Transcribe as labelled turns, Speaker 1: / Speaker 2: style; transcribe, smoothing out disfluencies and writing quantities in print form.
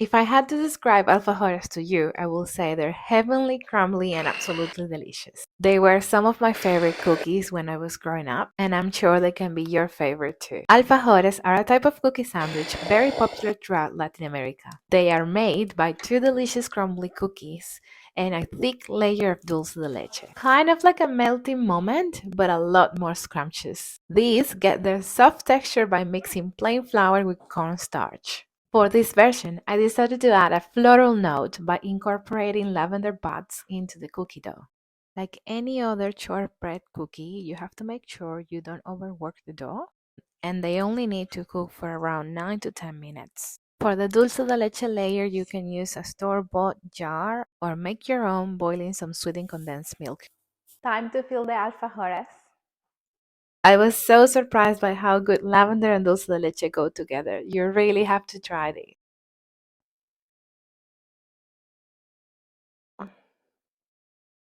Speaker 1: If I had to describe alfajores to you, I will say they're heavenly, crumbly, and absolutely delicious. They were some of my favorite cookies when I was growing up, and I'm sure they can be your favorite too. Alfajores are a type of cookie sandwich very popular throughout Latin America. They are made by two delicious crumbly cookies and a thick layer of dulce de leche. Kind of like a melting moment, but a lot more scrumptious. These get their soft texture by mixing plain flour with cornstarch. For this version, I decided to add a floral note by incorporating lavender buds into the cookie dough. Like any other shortbread cookie, you have to make sure you don't overwork the dough, and they only need to cook for around 9 to 10 minutes. For the dulce de leche layer, you can use a store-bought jar or make your own boiling some sweetened condensed milk. Time to fill the alfajores. I was so surprised by how good lavender and dulce de leche go together. You really have to try this.